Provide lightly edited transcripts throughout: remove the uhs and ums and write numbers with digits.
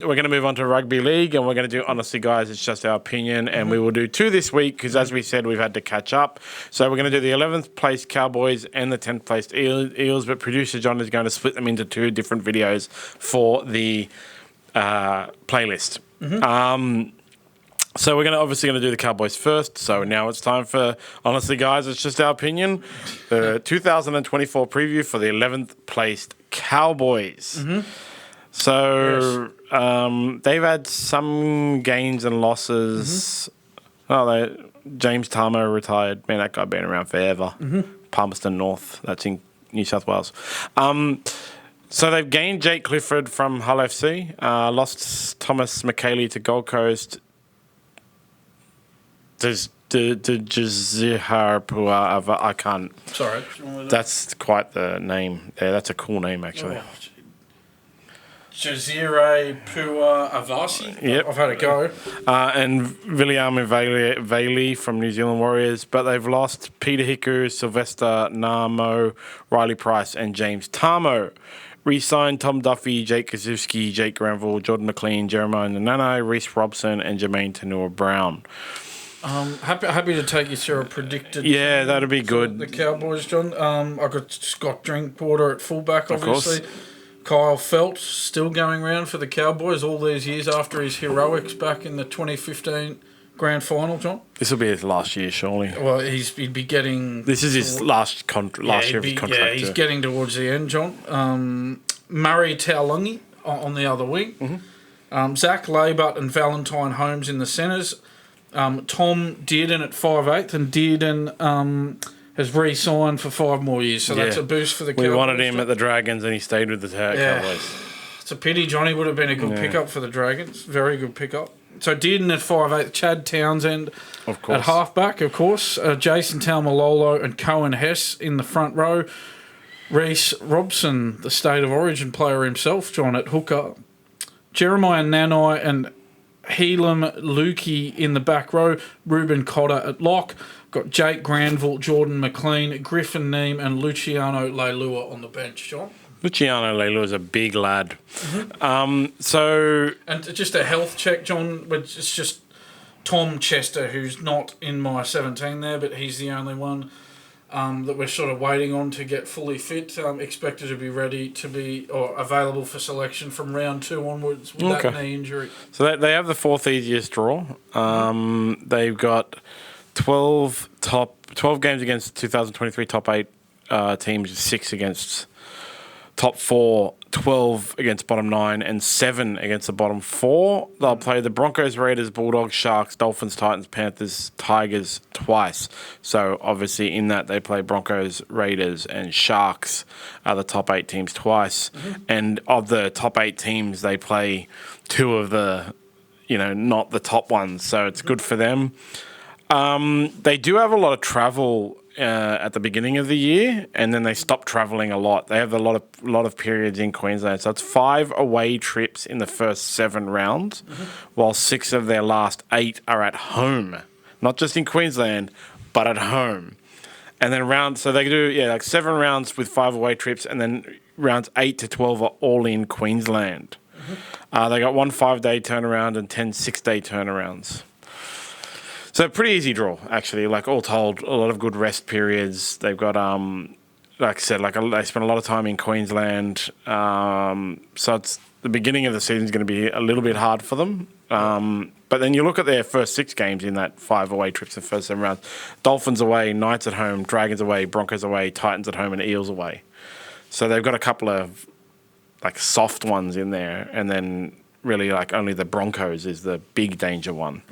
We're going to move on to rugby league, and we're going to do, honestly, guys, it's just our opinion, and we will do 2 this week because, as we said, we've had to catch up. So we're going to do the 11th place Cowboys and the 10th place Eels, but producer John is going to split them into 2 different videos for the playlist. So we're obviously going to do the Cowboys first. So now it's time for, honestly, guys, it's just our opinion, the 2024 preview for the 11th placed Cowboys. So they've had some gains and losses. James Tarmo retired. Man, that guy been around forever. Palmerston North, that's in New South Wales. So they've gained Jake Clifford from Hull FC, lost Thomas McKaylee to Gold Coast. Jazihar Pua, I can't. Sorry. That's quite the name. Yeah, that's a cool name, actually. Jazire Pua Avasi. Yep. I've had a go. And William Valey from New Zealand Warriors, but they've lost Peter Hiku, Sylvester Namo, Riley Price, and James Tarmo. Re-signed Tom Duffy, Jake Kaczewski, Jake Granville, Jordan McLean, Jeremiah Nanai, Reece Robson, and Jermaine Tanua-Brown. Happy to take you through a predicted. Yeah, that'd be good. The Cowboys, John. I got Scott Drinkwater at fullback, obviously. Of course. Kyle Felt still going around for the Cowboys all these years after his heroics back in the 2015 grand final, John. This will be his last year, surely. Well, he'd be getting. This is his last year of his contract. Yeah, he's getting towards the end, John. Murray Taulungi on the other wing. Zach Laybutt and Valentine Holmes in the centres. Tom Dearden at 5'8", and Dearden has re-signed for 5 more years, so that's a boost for the Cowboys. We wanted him at the Dragons, and he stayed with the Cowboys. It's a pity. Johnny would have been a good pickup for the Dragons. Very good pickup. So Dearden at 5'8", Chad Townsend of course. At halfback, of course. Jason Taumalolo and Cohen Hess in the front row. Reece Robson, the State of Origin player himself, John, at hooker. Jeremiah Nanai and Helam Lukey in the back row. Ruben Cotter at lock. Got Jake Granville, Jordan McLean, Griffin Neem, and Luciano Leilua on the bench, John. Luciano Leilua is a big lad. And just a health check, John. It's just Tom Chester, who's not in my 17 there, but he's the only one that we're sort of waiting on to get fully fit. Expected to be ready to be or available for selection from round 2 onwards with that knee injury. So they have the 4th easiest draw. They've got 12 games against 2023 top 8 teams, 6 against top 4, 12 against bottom 9, and 7 against the bottom 4. They'll play the Broncos, Raiders, Bulldogs, Sharks, Dolphins, Titans, Panthers, Tigers twice. So obviously in that they play Broncos, Raiders, and Sharks are the top 8 teams twice. And of the top 8 teams, they play 2 of the, not the top ones. So it's good for them. They do have a lot of travel at the beginning of the year, and then they stop travelling a lot. They have a lot of periods in Queensland, so it's 5 away trips in the first 7 rounds, while 6 of their last 8 are at home, not just in Queensland, but at home. And then so they do 7 rounds with 5 away trips, and then rounds 8 to 12 are all in Queensland. They got 1 5-day turnaround and 10 6-day turnarounds. So pretty easy draw, actually. Like all told, a lot of good rest periods. They've got, like I said, they spend a lot of time in Queensland. So it's the beginning of the season is going to be a little bit hard for them. But then you look at their first 6 games in that 5 away trips, the first 7 rounds. Dolphins away, Knights at home, Dragons away, Broncos away, Titans at home, and Eels away. So they've got a couple of soft ones in there, and then really only the Broncos is the big danger one.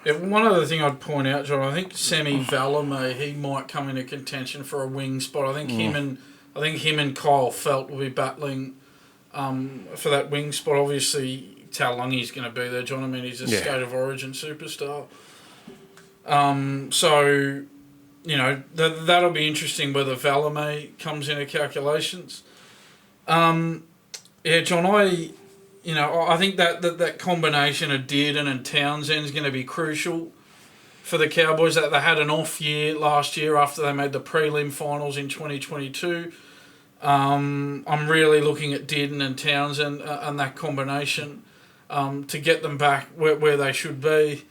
Yeah, one other thing I'd point out, John, I think Semi Valame, he might come into contention for a wing spot. I think him and Kyle Felt will be battling for that wing spot. Obviously, Taulungi's going to be there, John. I mean, he's a State of Origin superstar. So, that'll be interesting whether Valame comes into calculations. John, I think that combination of Dearden and Townsend is going to be crucial for the Cowboys. That they had an off year last year after they made the prelim finals in 2022. I'm really looking at Dearden and Townsend and that combination to get them back where they should be.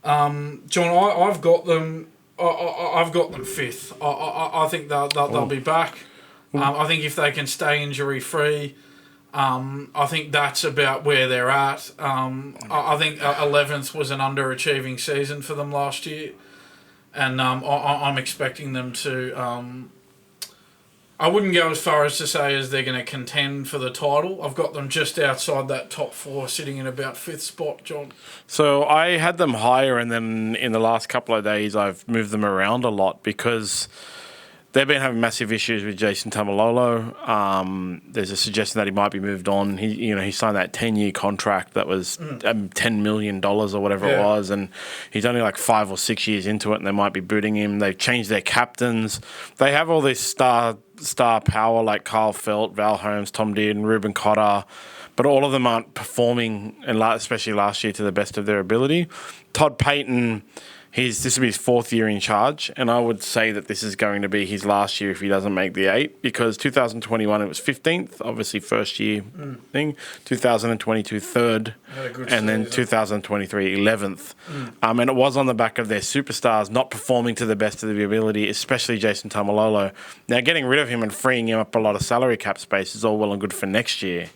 John, I've got them. I've got them fifth. I think they'll be back. I think if they can stay injury free, I think that's about where they're at. I think 11th was an underachieving season for them last year, and I'm expecting them to. I wouldn't go as far as to say as they're going to contend for the title. I've got them just outside that top four, sitting in about 5th spot, John. So I had them higher, and then in the last couple of days, I've moved them around a lot because they've been having massive issues with Jason Tamalolo. There's a suggestion that he might be moved on. He signed that 10-year contract that was $10 million or whatever it was, and he's only like 5 or 6 years into it, and they might be booting him. They've changed their captains. They have all this star power like Kyle Felt, Val Holmes, Tom Dearden, Ruben Cotter, but all of them aren't performing, and especially last year, to the best of their ability. Todd Payton, this will be his 4th year in charge, and I would say that this is going to be his last year if he doesn't make the 8, because 2021 it was 15th, obviously first year thing, 2022 3rd, and then 2023 11th. And it was on the back of their superstars not performing to the best of their ability, especially Jason Tamalolo. Now, getting rid of him and freeing him up a lot of salary cap space is all well and good for next year.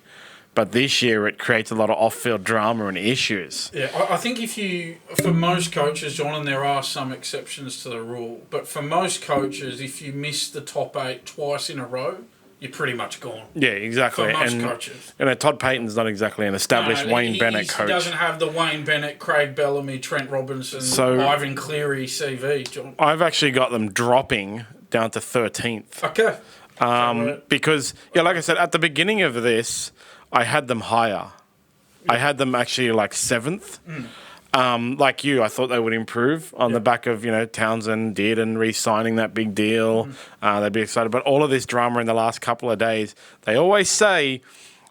But this year, it creates a lot of off-field drama and issues. Yeah, I think for most coaches, John, and there are some exceptions to the rule, but for most coaches, if you miss the top 8 twice in a row, you're pretty much gone. Yeah, exactly. For most coaches. Todd Payton's not exactly an established Wayne Bennett coach. He doesn't have the Wayne Bennett, Craig Bellamy, Trent Robinson, Ivan Cleary CV, John. I've actually got them dropping down to 13th. Okay. Because, like I said, at the beginning of this, I had them higher. I had them actually like 7th. Like you, I thought they would improve on the back of, Townsend, Dearden re-signing that big deal. They'd be excited. But all of this drama in the last couple of days, they always say,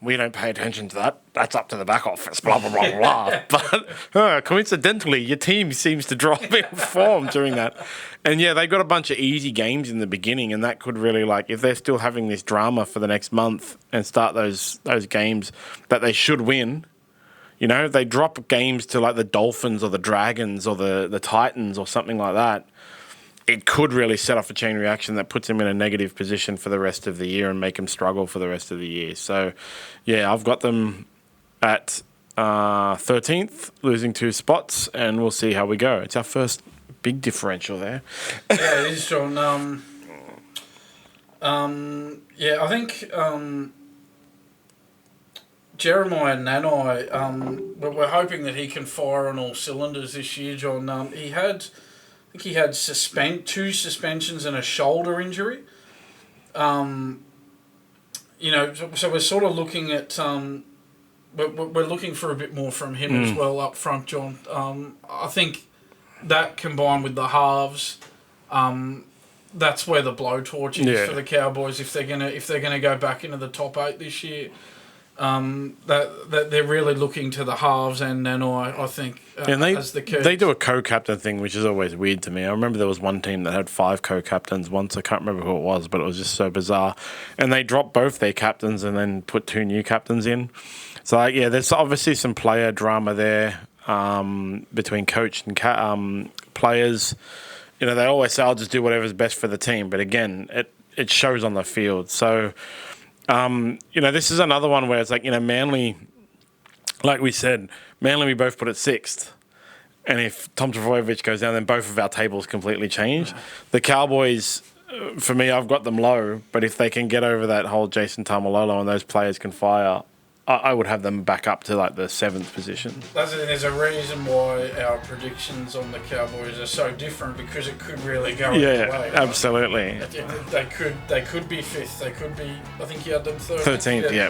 we don't pay attention to that. That's up to the back office, blah, blah, blah, blah. But coincidentally, your team seems to drop in form during that. And, they got a bunch of easy games in the beginning, and that could really, if they're still having this drama for the next month and start those games that they should win, they drop games to, the Dolphins or the Dragons or the Titans or something like that, it could really set off a chain reaction that puts them in a negative position for the rest of the year and make them struggle for the rest of the year. So, I've got them at 13th, losing 2 spots, and we'll see how we go. It's our first big differential there. Yeah, it is, John. I think Jeremiah Nanai, we're hoping that he can fire on all cylinders this year, John. He had 2 suspensions and a shoulder injury. So we're sort of looking at we're looking for a bit more from him as well up front, John. I think that combined with the halves, that's where the blowtorch is for the Cowboys if they're gonna go back into the top 8 this year. That they're really looking to the halves and I think as the key. They do a co-captain thing, which is always weird to me. I remember there was one team that had 5 co-captains once. I can't remember who it was, but it was just so bizarre. And they dropped both their captains and then put 2 new captains in. So there's obviously some player drama there between coach and players. They always say, I'll just do whatever's best for the team. But again, it shows on the field. So, this is another one where it's Manly, like we said, Manly we both put at 6th. And if Tom Trbojevic goes down, then both of our tables completely change. The Cowboys, for me, I've got them low. But if they can get over that whole Jason Tamalolo and those players can fire, I would have them back up to the 7th position. There's a reason why our predictions on the Cowboys are so different, because it could really go either way. Absolutely. They could be 5th. They could be. I think you had them 13th. 13th, yeah.